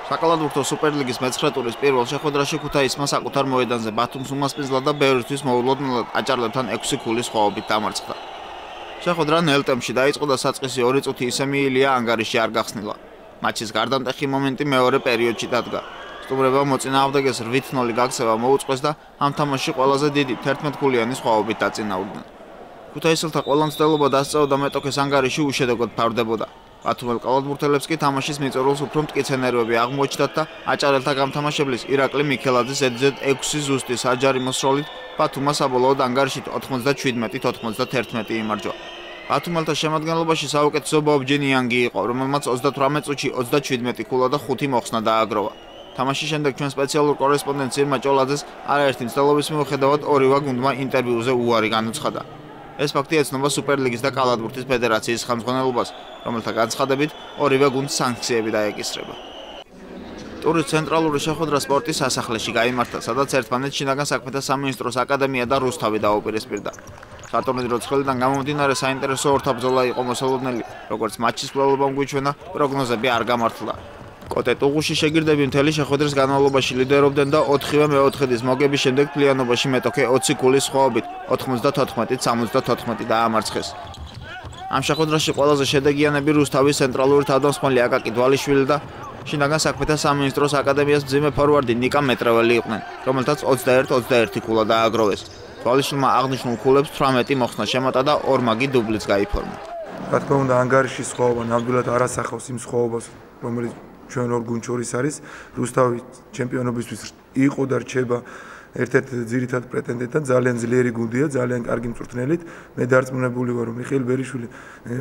საკალათბურთო სუპერლიგის მე-9 ტურის პირველ შეხვედრაში ქუთაისმა საკუთარ მოედანზე ბათუმს უმასპინძლა და ბევრისთვის მოულოდნელად აჭარლებთან 6 ქულის ხვაობით დამარცხდა. შეხვედრა ნელ ტემპში დაიწყო და საწყისი 2 წუთი ისე მიილია ანგარიში არ გახსნილა. მატჩის გარდამტეხი მომენტი მეორე პერიოდში დადგა. სტუმრებმა მოწინააღმდეგეს 8-0 გაქცევა მოუწყვეს და ამ თამაშში ყველაზე დიდი 11 ქულიანი სხვაობით დაწინაურდნენ. ქუთაისელთა ყველა მცდელობა დასწევდა მეტოქეს ანგარიში უშედეგოდ ფარდებოდა. ბათუმელ კალათბურთელებს კი თამაშის მიწურულს უფრო მტკიცე ნერვები აღმოჩნდათ და აჭარელთა გამთამაშებლის ირაკლი მიქელაძის ზედიზედ 6 ზუსტი საჯარიმო სროლით ბათუმმა საბოლოოდ ანგარიშით 97-91 იმარჯვა. ბათუმელთა შემადგენლობაში საუკეთესო ბობჯენ იანგი იყო, რომელმაც 38 წუთში 27 ქულა და 5 მოხსნა დააგროვა. თამაშის შემდეგ ჩვენ სპეციალურ კორესპონდენტ სირმა ჭოლაძეს არაერთი მცდელობის მიუხედავად ორივე გუნდმა ინტერვიუზე უარი განუცხადა. ეს ფაქტი ეცნობა სუპერლიგის და კალათბურთის ფედერაციის ხელმძღვანელობას, რომელთა განცხადებით ორივე გუნდს სანქციები დაეკისრება. ტურის ცენტრალური შეხვედრა სპორტის სასახლეში გაიმართა, სადაც ერთმანეთს შინაგან საქმეთა სამინისტროს აკადემია და რუსთავი დაუპირისპირდა. სატურნირო ცხრილიდან გამომდინარე საინტერესო ორთაბრძოლა იყო მოსალოდნელი, როგორც მატჩის მკვლელობამ გვიჩვენა, პროგნოზები არ გამართლა. კოტე ტუღუში შეგირდები მთელი შეხვედრის განმავლობაში ლიდერობდნენ და 4-ვე მეოთხედის მოგების შემდეგ მთლიანობაში მეტოქე 20 ქულის სხვაობით 94-74 დაამარცხეს. ამ შეხვედრაში ყველაზე შედეგიანები რუსთავის ცენტრალური თავდამსხმელი აკაკი დვალიშვილი და შინაგან საქმეთა სამინისტროს აკადემიას მძიმე ფორვარდი ნიკა მეტრეველი იყვნენ, რომელთაც 21-21 ქულა დააგროვეს. დვალიშვილმა აღნიშნულ ქულებს 18 მოხსნა შემატა და ორმაგი დუბლიც გაიფორმა. რა თქმა უნდა, ანგარიშის სხვაობა ნამდვილად არ ასახავს იმ სხვაობას, რომელიც ჩვენ ორ გუნდს შორის არის. რუსთავი ჩემპიონობისთვის იყო და რჩება ერთ-ერთ ძირითად პრეტენდენტად, ძალიან ძლიერი გუნდია, ძალიან კარგი მწვრთნელით. მე დარწმუნებული ვარ, რომ მიხეილ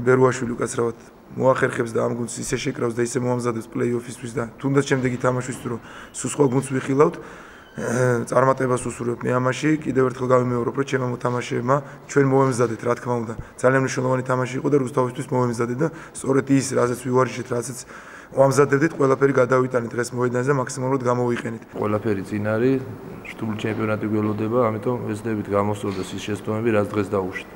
ბერუაშვილი უკაცრავად მოახერხებს და ამ გუნდს ისე შეკრავს და ისე მოამზადებს პლეი-ოფისთვის და თუნდაც შემდეგი თამაშისთვის, რომ სულ სხვა გუნდს ვიხილავთ. წარმატებას უსურვებ მე ამაში. კიდევ ერთხელ გავიმეორებ, რომ ჩემმა მოთამაშეებმა ჩვენ მოვემზადეთ, რა თქმა უნდა. ძალიან მნიშვნელოვანი თამაში იყო და რუსთავისთვის მოვემზადეთ და სწორედ ის, რაზეც ვივარჯიშეთ, რაზეც ვამზადებდით, ყველაფერი გადავიტანით დღეს მოედანზე, მაქსიმალურად გამოვიყენეთ. ყველაფერი წინ არის, რუსული ჩემპიონატი გველოდება, ამიტომ ვეცდებით გამოსწორდეს ის შეცდომები, რაც დღეს დაუშვით.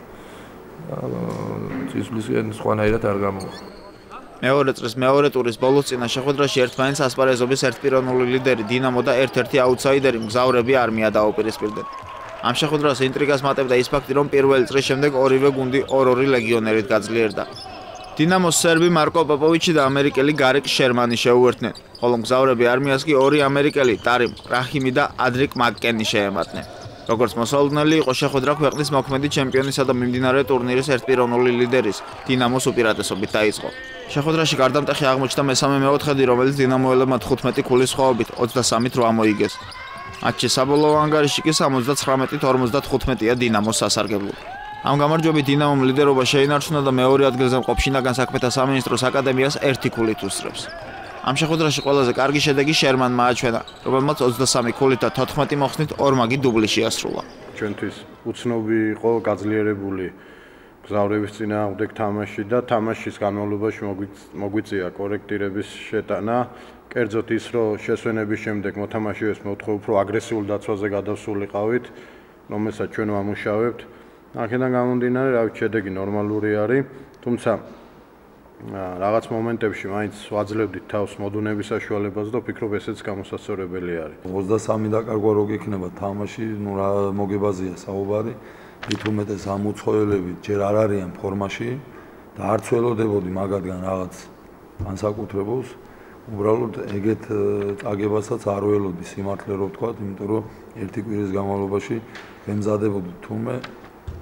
წისვლისგან სხვანაირად არ გამოვა. მეორე წრის მეორე ტურის ბოლოს წინა შეხვედრაში ერთმანეთს ასპარეზობის ერთპიროვნული ლიდერი დინამო და ერთ-ერთი აუთსაიდერი მგზავრები არმია დაუპირისპირდნენ. ამ შეხვედრას ინტრიგას მატებდა ის ფაქტი, რომ პირველი წრის შემდეგ ორივე გუნდი 2-2 ლეგიონერით გაძლიერდა. დინამოს სერბი მარკო პოპოვიჩი და ამერიკელი გარიკ შერმანი შეუერთდნენ, ხოლო მგზავრები არმიას კი 2 ამერიკელი ტარიმ რაჰიმი და ადრიკ მაკკენი შეემატნენ. როგორც მოსალოდნელი იყო შეხვედრა ქვეყნის მოქმედი ჩემპიონისა და მიმდინარე ტურნირის ერთპიროვნული ლიდერის დინამოს უპირატესობით დაიწყო. შეხვედრაში გარდამტეხი აღმოჩნდა მესამე მეოთხედი, რომელიც დინამოელებმა 15 ქულის სხვაობით 23-8 მოიგეს. მატჩის საბოლოო ანგარიში კი 79-55-ია დინამოს სასარგებლოდ. ამ გამარჯვებით დინამომ ლიდერობა შეინარჩუნა და მეორე ადგილზე მყოფ შინაგან საქმეთა სამინისტროს აკადემიას 1 ქულით უსწრებს. ამ შეხვედრაში ყველაზე კარგი შედეგი შერმანმა აჩვენა, რომელმაც 23 ქულით და 14 მოხსნით ორმაგი დუბლი შეასრულა. ჩვენთვის უცნობი იყო გაძლიერებული მგზავრების წინააღმდეგ თამაში და თამაშის განმავლობაში მოგვიწია კორექტირების შეტანა. კერძოდ ის, რომ შესვენების შემდეგ მოთამაშეებს მოთხოვ უფრო აგრესიულ დაცვაზე გადავსულიყავით, რომელსაც ჩვენ ვამუშავებთ. აქედან გამომდინარე, შედეგი ნორმალური არის, თუმცა რაღაც მომენტებში მაინც ვაძლევდით თავს მოდუნების საშუალებას და ვფიქრობ, ესეც გამოსასწორებელი არის. 23 დაკარგვა რო გექნება თამაში, რა მოგებაზია საუბარი. მით უმეტეს ამ უცხოელები ჯერ არ არიან ფორმაში და არც ველოდებოდი მაგათგან რაღაც განსაკუთრებულს. უბრალოდ ეგეთ წაგებასაც არ ველოდი, სიმართლე რო ვთქვა, იმიტომ რომ ერთი კვირის განმავლობაში ვემზადებოდი, თუმე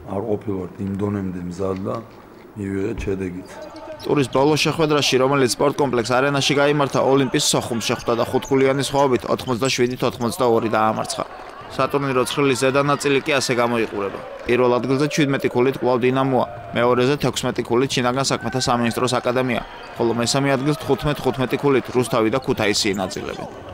არ ყოფილვართ იმ დონემდე მზად და მივიღეთ შედეგით. ტურის ბოლო შეხვედრაში, რომელიც სპორტ კომპლექს არენაში გაიმართა, ოლიმპის სოხუმს შეხვდა და 5 ქულიანი სხვაობით 87-82 დაამარცხა. სატურნირო ცხრილის ზედა ნაწილი კი ასე გამოიყურება. პირველ ადგილზე 17 ქულით კვლავ დინამოა, მეორეზე 16 ქულით შინაგან საქმეთა სამინისტროს აკადემია, ხოლო მესამე ადგილს 15-15 ქულით რუსთავი და ქუთაისი ინაწილებენ.